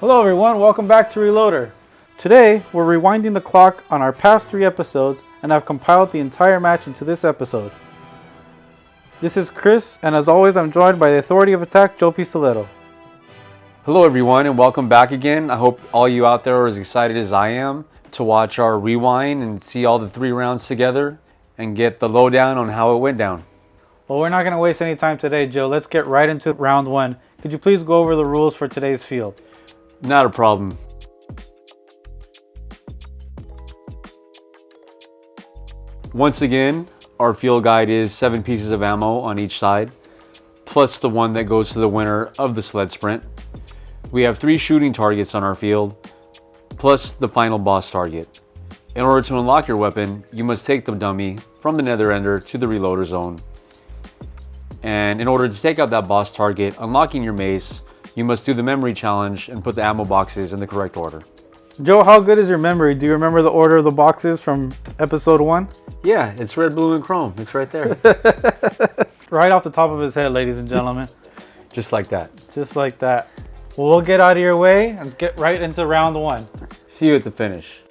Hello everyone, welcome back to Reloader. Today, we're rewinding the clock on our past 3 episodes and I've compiled the entire match into this episode. This is Chris, and as always I'm joined by the Authority of Attack, Joe Pistoletto. Hello everyone and welcome back again. I hope all you out there are as excited as I am to watch our rewind and see all the 3 rounds together and get the lowdown on how it went down. Well, we're not going to waste any time today, Joe. Let's get right into round 1. Could you please go over the rules for today's field? Not a problem. Once again, our field guide is 7 pieces of ammo on each side, plus the one that goes to the winner of the sled sprint. We have 3 shooting targets on our field, plus the final boss target. In order to unlock your weapon, you must take the dummy from the nether ender to the reloader zone. And in order to take out that boss target, unlocking your mace, you must do the memory challenge and put the ammo boxes in the correct order. Joe, how good is your memory? Do you remember the order of the boxes from episode 1? Yeah, it's red, blue, and chrome. It's right there. Right off the top of his head, ladies and gentlemen. Just like that. Just like that. Well, we'll get out of your way and get right into round 1. See you at the finish.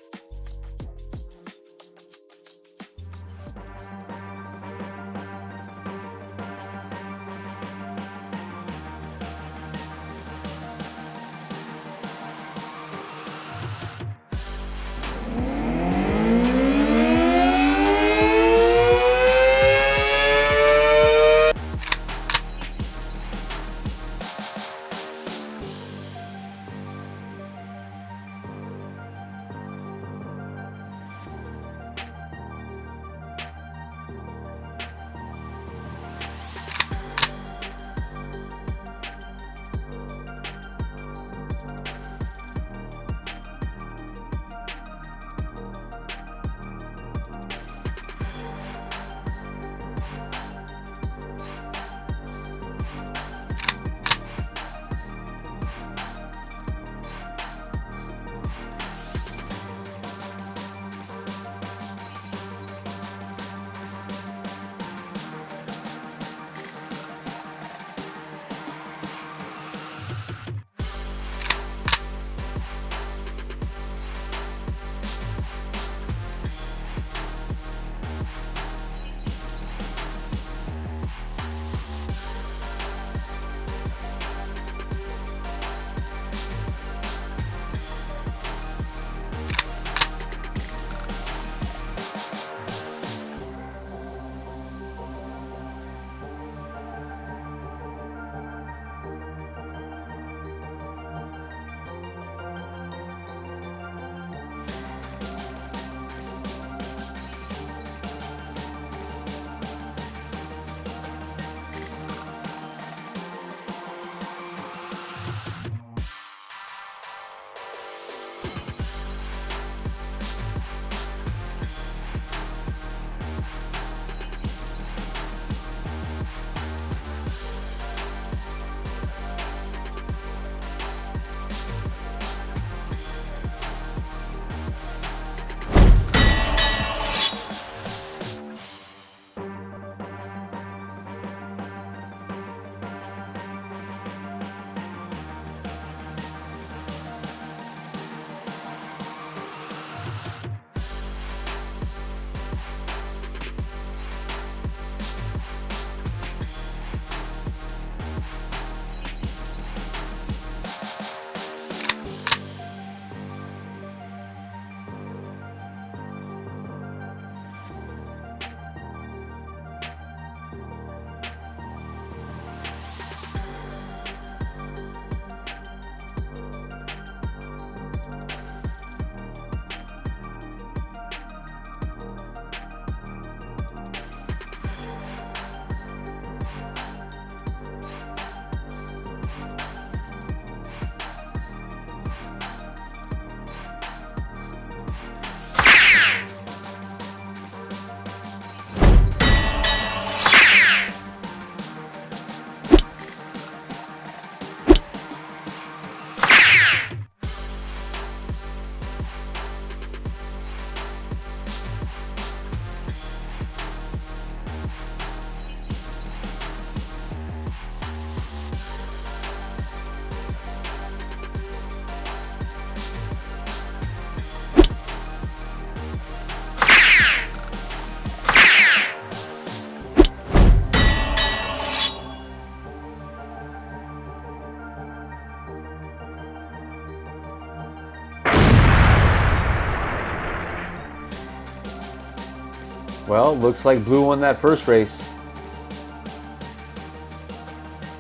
Well, looks like blue won that first race.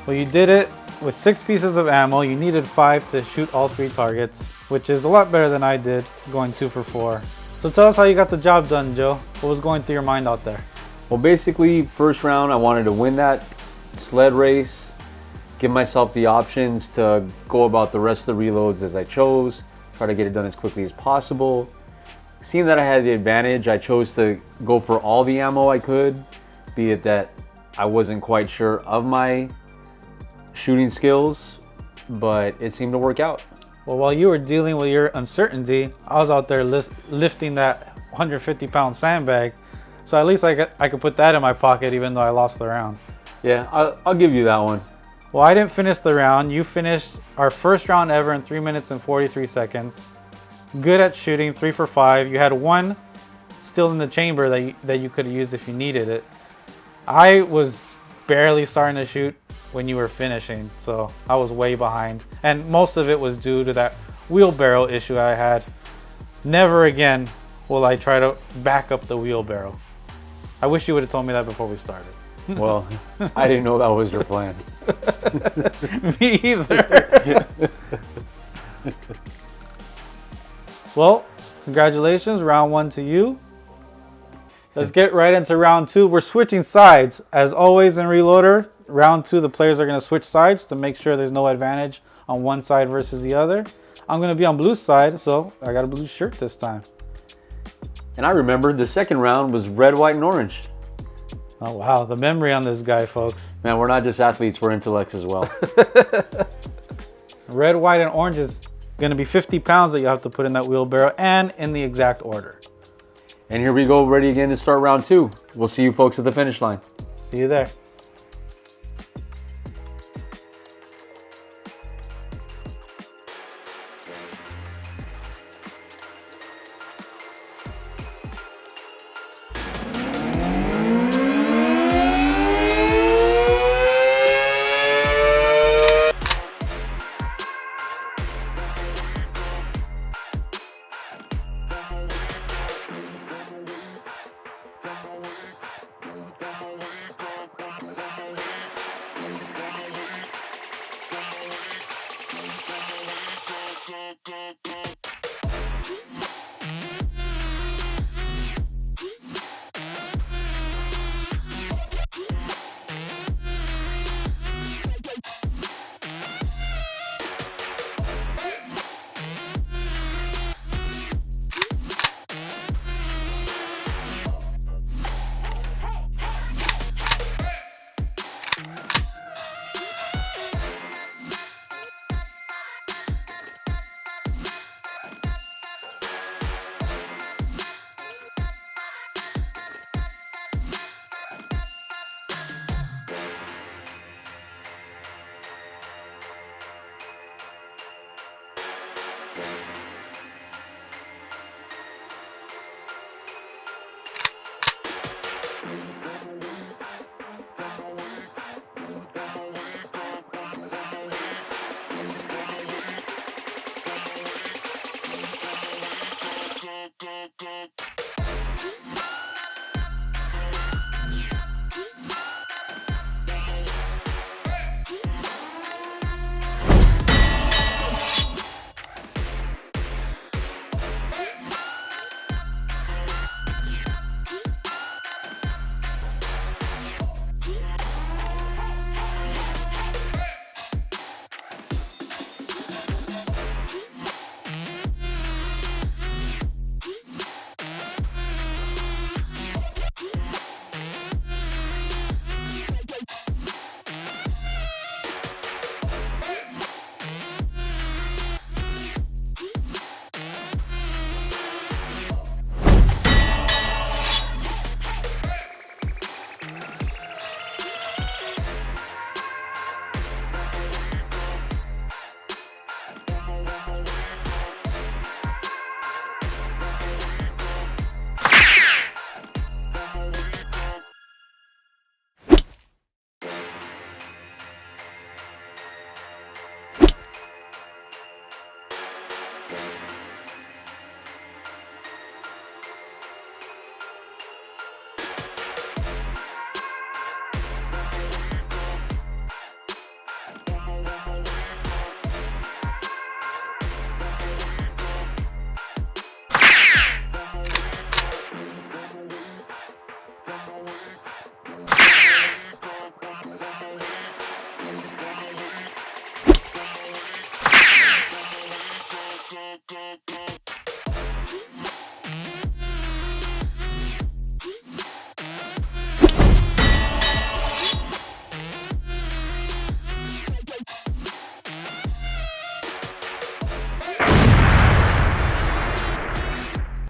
Well, you did it with 6 pieces of ammo. You needed 5 to shoot all 3 targets, which is a lot better than I did, going 2 for 4. So tell us how you got the job done, Joe. What was going through your mind out there? Well, basically, first round, I wanted to win that sled race, give myself the options to go about the rest of the reloads as I chose, try to get it done as quickly as possible. Seeing that I had the advantage, I chose to go for all the ammo I could, be it that I wasn't quite sure of my shooting skills, but it seemed to work out. Well, while you were dealing with your uncertainty, I was out there lifting that 150-pound sandbag. So at least I could put that in my pocket even though I lost the round. Yeah, I'll give you that one. Well, I didn't finish the round. You finished our first round ever in 3 minutes and 43 seconds. Good at shooting, 3 for 5. You had 1 still in the chamber that you could have used if you needed it. I was barely starting to shoot when you were finishing, so I was way behind. And most of it was due to that wheelbarrow issue I had. Never again will I try to back up the wheelbarrow. I wish you would have told me that before we started. Well, I didn't know that was your plan. Me either. Well, congratulations, round 1 to you. Let's get right into round 2. We're switching sides. As always in Reloader, round 2, the players are going to switch sides to make sure there's no advantage on one side versus the other. I'm going to be on blue side, so I got a blue shirt this time. And I remember the second round was red, white, and orange. Oh, wow. The memory on this guy, folks. Man, we're not just athletes, we're intellects as well. Red, white, and orange is going to be 50 pounds that you have to put in that wheelbarrow and in the exact order. And here we go, ready again to start round 2. We'll see you folks at the finish line. See you there.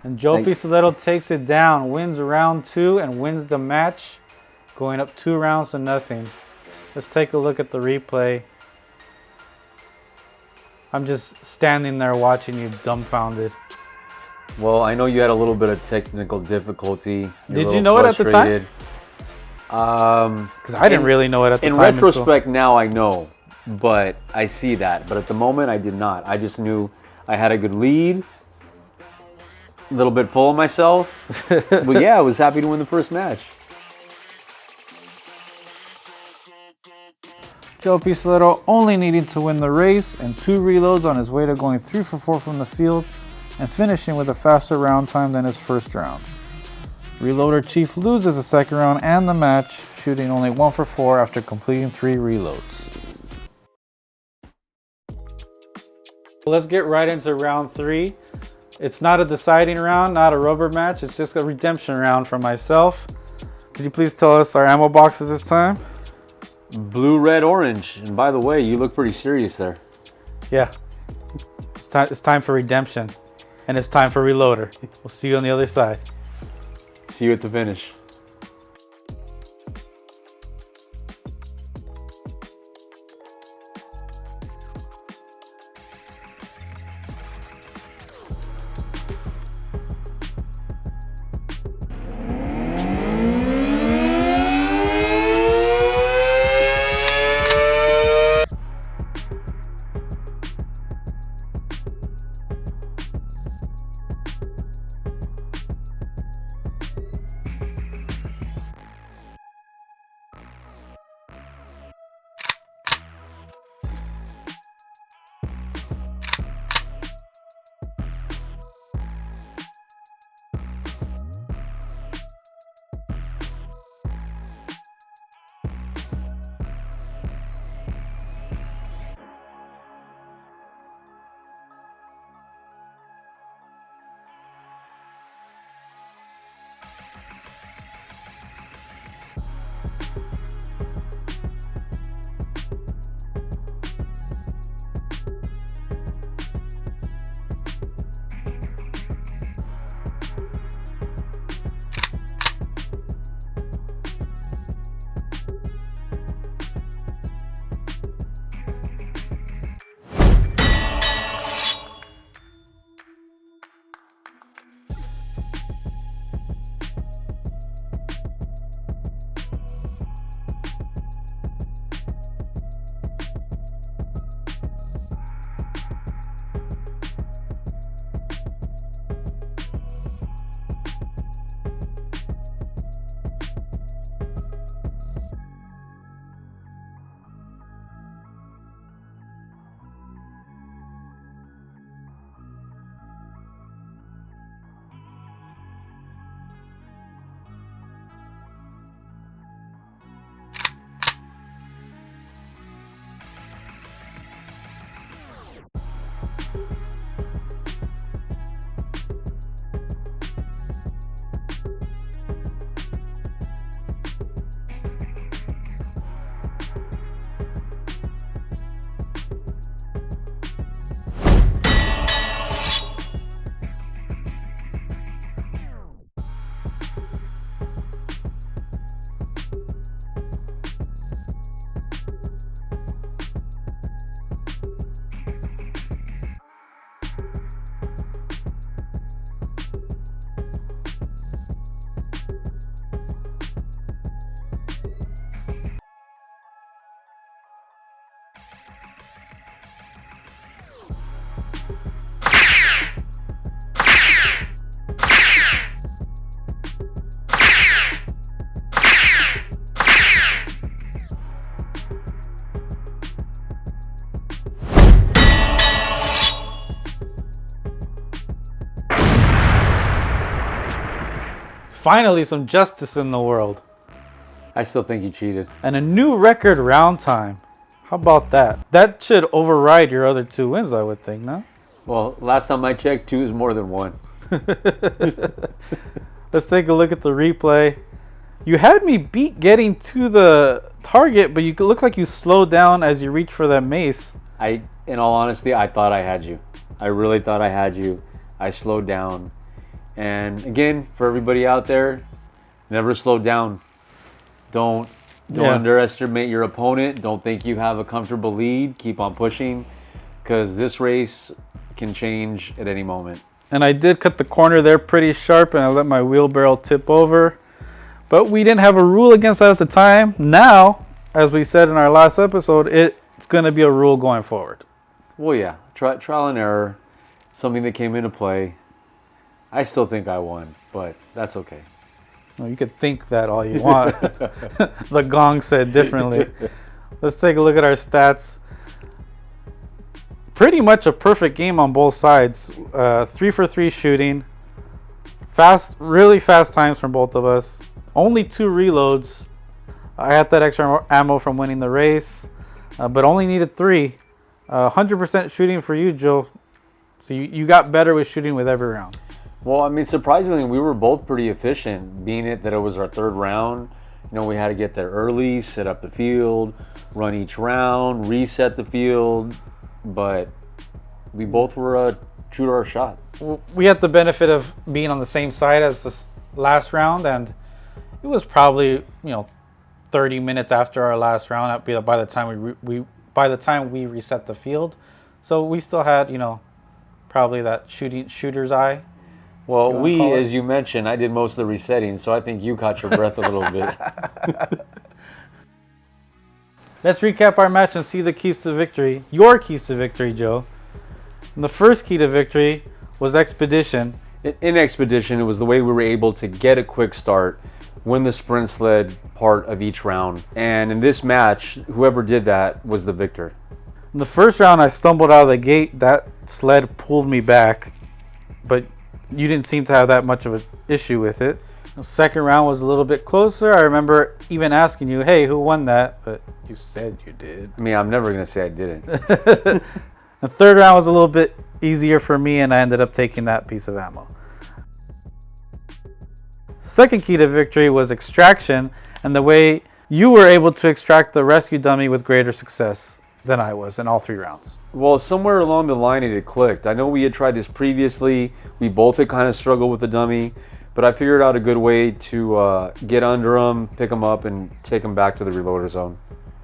And Joe Pistoletto takes it down, wins round 2, and wins the match, going up 2 rounds to nothing. Let's take a look at the replay. I'm just standing there watching you dumbfounded. Well, I know you had a little bit of technical difficulty. Did you know it at the time? Because I didn't really know it at the time. In retrospect, now I know, but I see that. But at the moment, I did not. I just knew I had a good lead, a little bit full of myself. But yeah, I was happy to win the first match. Joe Pistoletto only needing to win the race and 2 reloads on his way to going 3 for 4 from the field and finishing with a faster round time than his first round. Reloader Chief loses the second round and the match, shooting only 1 for 4 after completing 3 reloads. Let's get right into round 3. It's not a deciding round, not a rubber match, it's just a redemption round for myself. Could you please tell us our ammo boxes this time? Blue, red, orange. And by the way, you look pretty serious there. Yeah. It's time for redemption. And it's time for reloader. We'll see you on the other side. See you at the finish. Finally, some justice in the world. I still think you cheated. And a new record round time. How about that? That should override your other 2 wins, I would think, no? Well, last time I checked, 2 is more than 1. Let's take a look at the replay. You had me beat getting to the target, but you look like you slowed down as you reached for that mace. In all honesty, I thought I had you. I really thought I had you. I slowed down. And again, for everybody out there, never slow down. Don't underestimate your opponent. Don't think you have a comfortable lead. Keep on pushing, because this race can change at any moment. And I did cut the corner there pretty sharp, and I let my wheelbarrow tip over. But we didn't have a rule against that at the time. Now, as we said in our last episode, it's going to be a rule going forward. Well, yeah, trial and error, something that came into play. I still think I won, but that's okay. Well, you could think that all you want. The gong said differently. Let's take a look at our stats. Pretty much a perfect game on both sides. 3 for 3 shooting. Really fast times from both of us. Only 2 reloads. I had that extra ammo from winning the race, but only needed 3. 100% shooting for you, Joe. So you got better with shooting with every round. Well, I mean, surprisingly, we were both pretty efficient, being it that it was our 3rd round. You know, we had to get there early, set up the field, run each round, reset the field, but we both were true to our shot. We had the benefit of being on the same side as this last round, and it was probably 30 minutes after our last round. By the time we reset the field, so we still had probably that shooter's eye. Well, as you mentioned, I did most of the resetting, so I think you caught your breath a little bit. Let's recap our match and see the keys to victory. Your keys to victory, Joe. And the first key to victory was expedition. In expedition, it was the way we were able to get a quick start, win the sprint sled part of each round. And in this match, whoever did that was the victor. In the first round, I stumbled out of the gate. That sled pulled me back, but you didn't seem to have that much of an issue with it. The second round was a little bit closer. I remember even asking you, hey, who won that? But you said you did. I mean, I'm never going to say I didn't. The third round was a little bit easier for me, and I ended up taking that piece of ammo. Second key to victory was extraction, and the way you were able to extract the rescue dummy with greater success than I was in all 3 rounds. Well, somewhere along the line it had clicked. I know we had tried this previously. We both had kind of struggled with the dummy, but I figured out a good way to get under them, pick them up, and take them back to the reloader zone.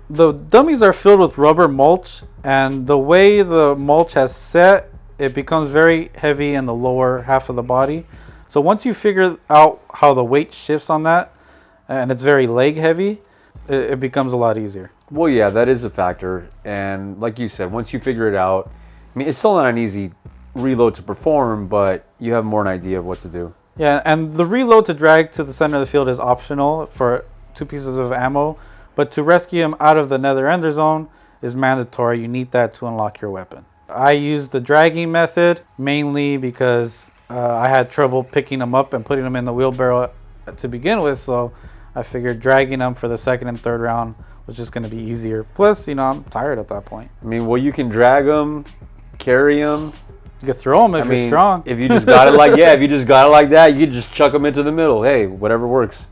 The dummies are filled with rubber mulch, and the way the mulch has set, it becomes very heavy in the lower half of the body. So once you figure out how the weight shifts on that, and it's very leg heavy, it becomes a lot easier. Well, yeah, that is a factor. And like you said, once you figure it out, I mean, it's still not an easy reload to perform, but you have more an idea of what to do. Yeah, and the reload to drag to the center of the field is optional for 2 pieces of ammo, but to rescue him out of the nether ender zone is mandatory. You need that to unlock your weapon. I used the dragging method mainly because I had trouble picking them up and putting them in the wheelbarrow to begin with, so I figured dragging them for the second and third round was just going to be easier. Plus, I'm tired at that point. I mean, well, you can drag them, carry them. You can throw them if you're strong. If you just got it if you just got it like that, you just chuck them into the middle. Hey, whatever works.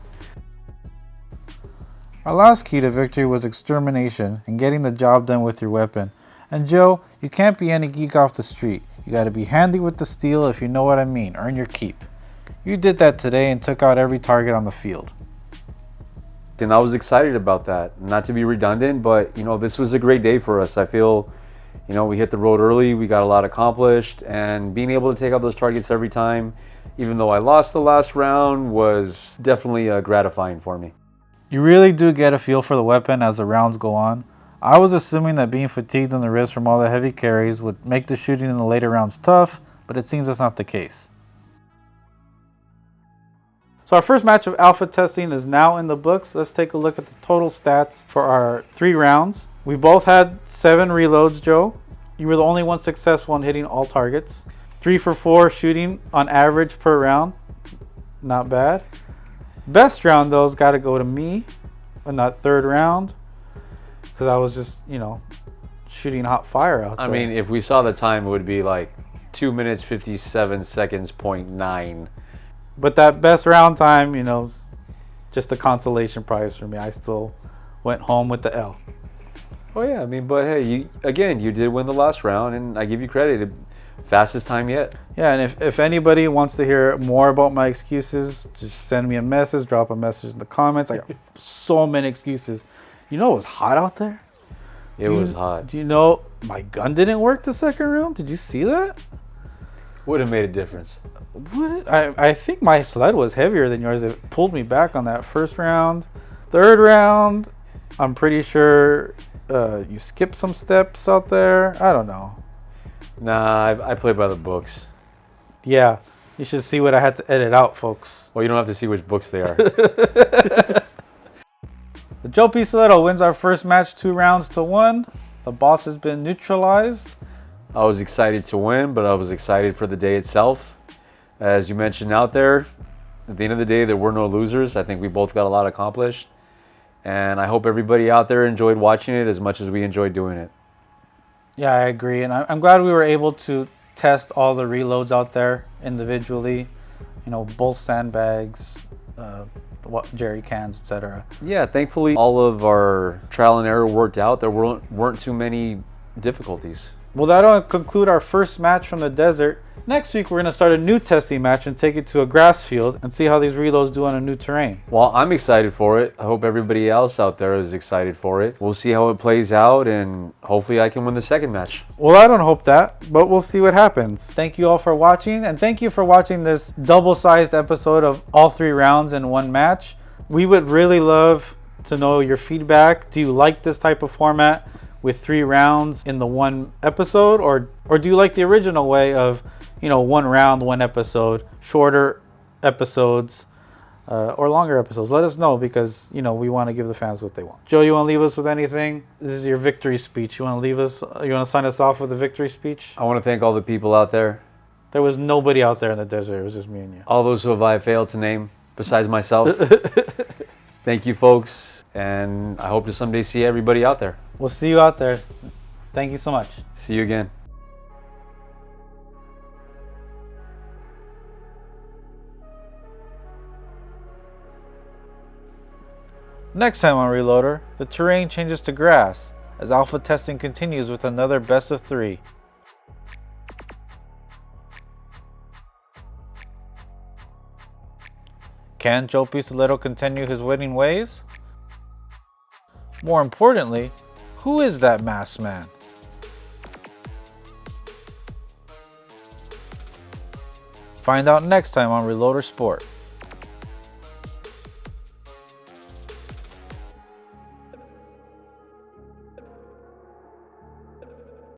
Our last key to victory was extermination and getting the job done with your weapon. And Joe, you can't be any geek off the street. You got to be handy with the steel, if you know what I mean. Earn your keep. You did that today and took out every target on the field. And I was excited about that. Not to be redundant, but this was a great day for us. I feel, we hit the road early, we got a lot accomplished, and being able to take out those targets every time, even though I lost the last round, was definitely gratifying for me. You really do get a feel for the weapon as the rounds go on. I was assuming that being fatigued in the wrist from all the heavy carries would make the shooting in the later rounds tough, but it seems that's not the case. So our first match of alpha testing is now in the books. Let's take a look at the total stats for our 3 rounds. We both had 7 reloads, Joe. You were the only one successful in hitting all targets. 3 for 4 shooting on average per round. Not bad. Best round, though, has got to go to me in that 3rd round, because I was just, shooting hot fire out there. I mean, if we saw the time, it would be like 2 minutes, 57 seconds, 0.9. But that best round time, just a consolation prize for me. I still went home with the L. Oh yeah, I mean, but hey, you did win the last round, and I give you credit. Fastest time yet. Yeah, and if anybody wants to hear more about my excuses, just send me a message, drop a message in the comments. I got so many excuses. You know it was hot out there? It was hot. Do you know my gun didn't work the second round? Did you see that? Would have made a difference. I think my sled was heavier than yours. It pulled me back on that first round. Third round, I'm pretty sure you skipped some steps out there. I don't know. Nah, I play by the books. Yeah, you should see what I had to edit out, folks. Well, you don't have to see which books they are. The Joe Pistoletto wins our first match 2-1. The boss has been neutralized. I was excited to win, but I was excited for the day itself. As you mentioned out there, at the end of the day, there were no losers. I think we both got a lot accomplished. And I hope everybody out there enjoyed watching it as much as we enjoyed doing it. Yeah, I agree. And I'm glad we were able to test all the reloads out there individually. You know, both sandbags, jerry cans, etc. Yeah, thankfully all of our trial and error worked out. There weren't too many difficulties. Well, that'll conclude our first match from the desert. Next week, we're going to start a new testing match and take it to a grass field and see how these reloads do on a new terrain. Well, I'm excited for it. I hope everybody else out there is excited for it. We'll see how it plays out, and hopefully I can win the second match. Well, I don't hope that, but we'll see what happens. Thank you all for watching, and thank you for watching this double-sized episode of all 3 rounds in one match. We would really love to know your feedback. Do you like this type of format with 3 rounds in the one episode, or do you like the original way of, you know, 1 round, 1 episode, shorter episodes, or longer episodes? Let us know, because, you know, we want to give the fans what they want. Joe, you want to leave us with anything? This is your victory speech. You want to leave us? You want to sign us off with a victory speech? I want to thank all the people out there. There was nobody out there in the desert. It was just me and you. All those who I failed to name, besides myself. Thank you, folks, and I hope to someday see everybody out there. We'll see you out there. Thank you so much. See you again. Next time on Reloader, the terrain changes to grass as alpha testing continues with another best of 3. Can Joe Pistoletto continue his winning ways? More importantly, who is that masked man? Find out next time on Reloader Sport.